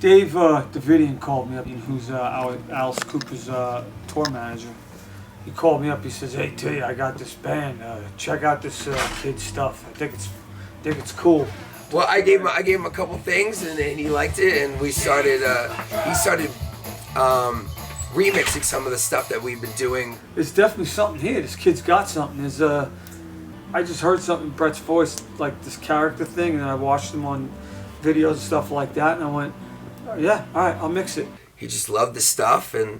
Dave Davidian called me up, who's Alice Cooper's tour manager. He called me up. He says, "Hey T, I got this band. Check out this kid's stuff. I think it's cool." Well, I gave him a couple things, and he liked it, and we started. He started remixing some of the stuff that we've been doing. There's definitely something here. This kid's got something. I just heard something in Brett's voice, like this character thing, and I watched him on videos and stuff like that, and I went, oh, yeah, all right, I'll mix it. He just loved the stuff, and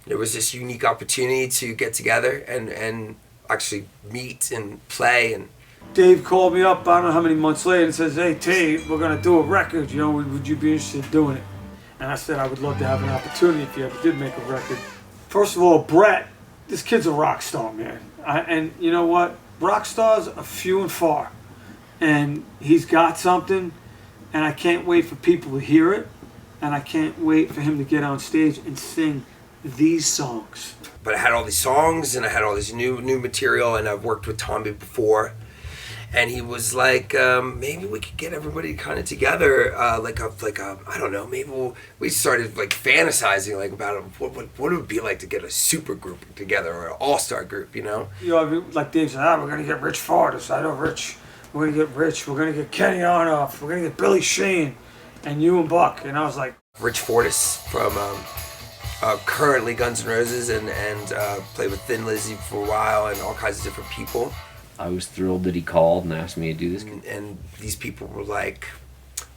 there was this unique opportunity to get together and actually meet and play. And Dave called me up, I don't know how many months later, and says, "Hey T, we're gonna do a record. Would you be interested in doing it?" And I said I would love to have an opportunity if you ever did make a record. First of all, Brett, this kid's a rock star, man. And you know what? Rock stars are few and far, and he's got something, and I can't wait for people to hear it, and I can't wait for him to get on stage and sing these songs. But I had all these songs, and I had all this new material, and I've worked with Tommy before, and he was like, maybe we could get everybody kind of together, I don't know, maybe we started like fantasizing like about what it would be like to get a super group together or an all-star group, Like Dave said, we're gonna get Rich Fortus. I know Rich. We're gonna get Rich. We're gonna get Kenny Aronoff. We're gonna get Billy Sheehan, and you and Buck. And I was like, Rich Fortus from currently Guns N' Roses and played with Thin Lizzy for a while and all kinds of different people. I was thrilled that he called and asked me to do this. And these people were like,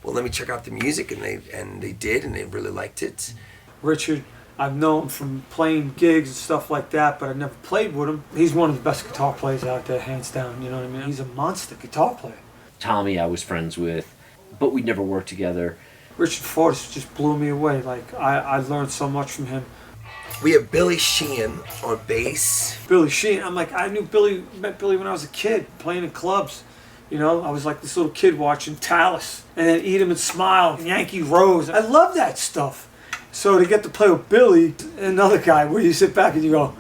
well, let me check out the music, and they did, and they really liked it. Richard, I've known from playing gigs and stuff like that, but I've never played with him. He's one of the best guitar players out there, hands down, you know what I mean? He's a monster guitar player. Tommy I was friends with, but we'd never worked together. Richard Fortus just blew me away. Like, I learned so much from him. We have Billy Sheehan on bass. Billy Sheehan, met Billy when I was a kid, playing in clubs. I was like this little kid watching Tallis, and then Eat 'Em and Smile, and Yankee Rose. I love that stuff. So to get to play with Billy, another guy, where you sit back and you go,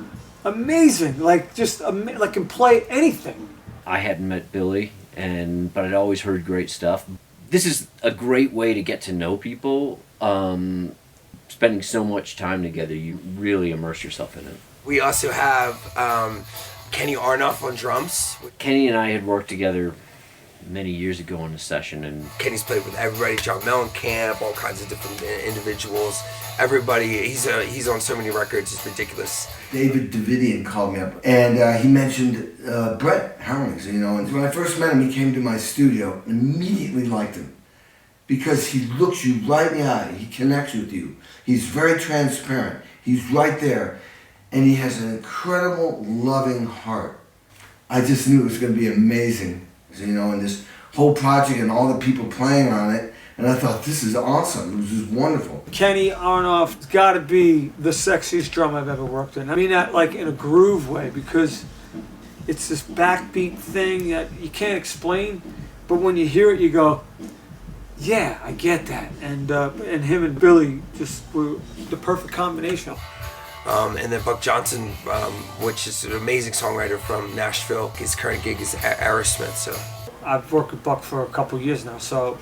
amazing, can play anything. I hadn't met Billy, but I'd always heard great stuff. This is a great way to get to know people. Spending so much time together, you really immerse yourself in it. We also have Kenny Aronoff on drums. Kenny and I had worked together many years ago in a session, and Kenny's played with everybody, John Mellencamp, all kinds of different individuals. Everybody, he's on so many records, it's ridiculous. David Davidian called me up, and he mentioned Brett Hellings, and when I first met him, he came to my studio and immediately liked him. Because he looks you right in the eye, he connects with you. He's very transparent, he's right there, and he has an incredible, loving heart. I just knew it was going to be amazing, and this whole project and all the people playing on it, and I thought, this is awesome, it was just wonderful. Kenny Aronoff's got to be the sexiest drum I've ever worked in. I mean that like in a groove way, because it's this backbeat thing that you can't explain, but when you hear it, you go, yeah, I get that. And him and Billy just were the perfect combination. And then Buck Johnson, which is an amazing songwriter from Nashville. His current gig is Aerosmith. So I've worked with Buck for a couple of years now, so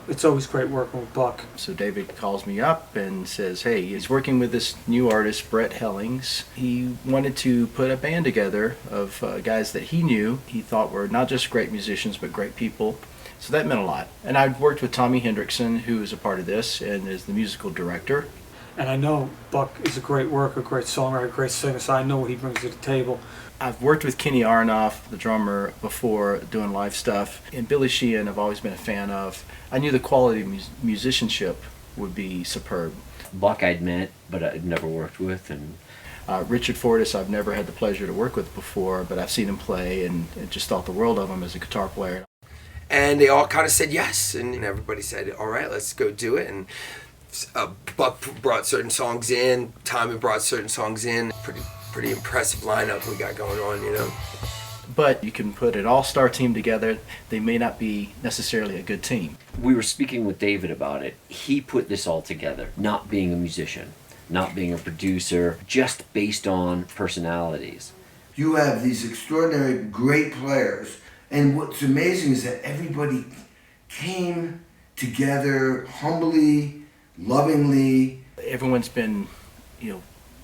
it's always great working with Buck. So David calls me up and says, hey, he's working with this new artist, Brett Hellings. He wanted to put a band together of guys that he knew, he thought were not just great musicians, but great people. So that meant a lot. And I've worked with Tommy Hendriksen, who is a part of this and is the musical director. And I know Buck is a great worker, great songwriter, great singer, so I know what he brings to the table. I've worked with Kenny Aronoff, the drummer, before doing live stuff. And Billy Sheehan I've always been a fan of. I knew the quality of musicianship would be superb. Buck I'd met, but I'd never worked with. And Richard Fortus I've never had the pleasure to work with before, but I've seen him play and just thought the world of him as a guitar player. And they all kind of said yes, and everybody said, all right, let's go do it. And Buck brought certain songs in, Tommy brought certain songs in. Pretty impressive lineup we got going on, But you can put an all-star team together, they may not be necessarily a good team. We were speaking with David about it. He put this all together, not being a musician, not being a producer, just based on personalities. You have these extraordinary, great players, and what's amazing is that everybody came together humbly, lovingly. Everyone's been,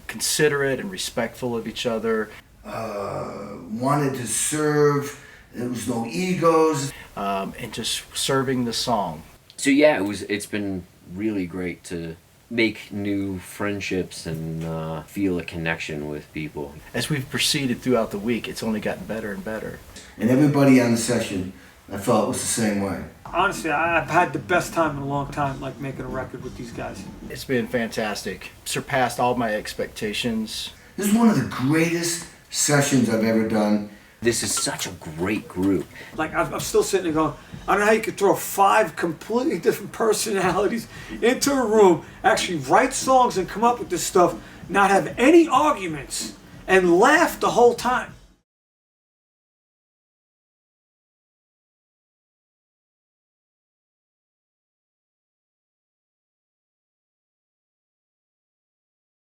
considerate and respectful of each other. Wanted to serve. There was no egos. And just serving the song. So yeah, it's been really great to make new friendships and feel a connection with people. As we've proceeded throughout the week, it's only gotten better and better. And everybody on the session, I felt, was the same way. Honestly, I've had the best time in a long time, like making a record with these guys. It's been fantastic. Surpassed all my expectations. This is one of the greatest sessions I've ever done. This is such a great group. Like, I'm still sitting there going, I don't know how you could throw 5 completely different personalities into a room, actually write songs and come up with this stuff, not have any arguments, and laugh the whole time.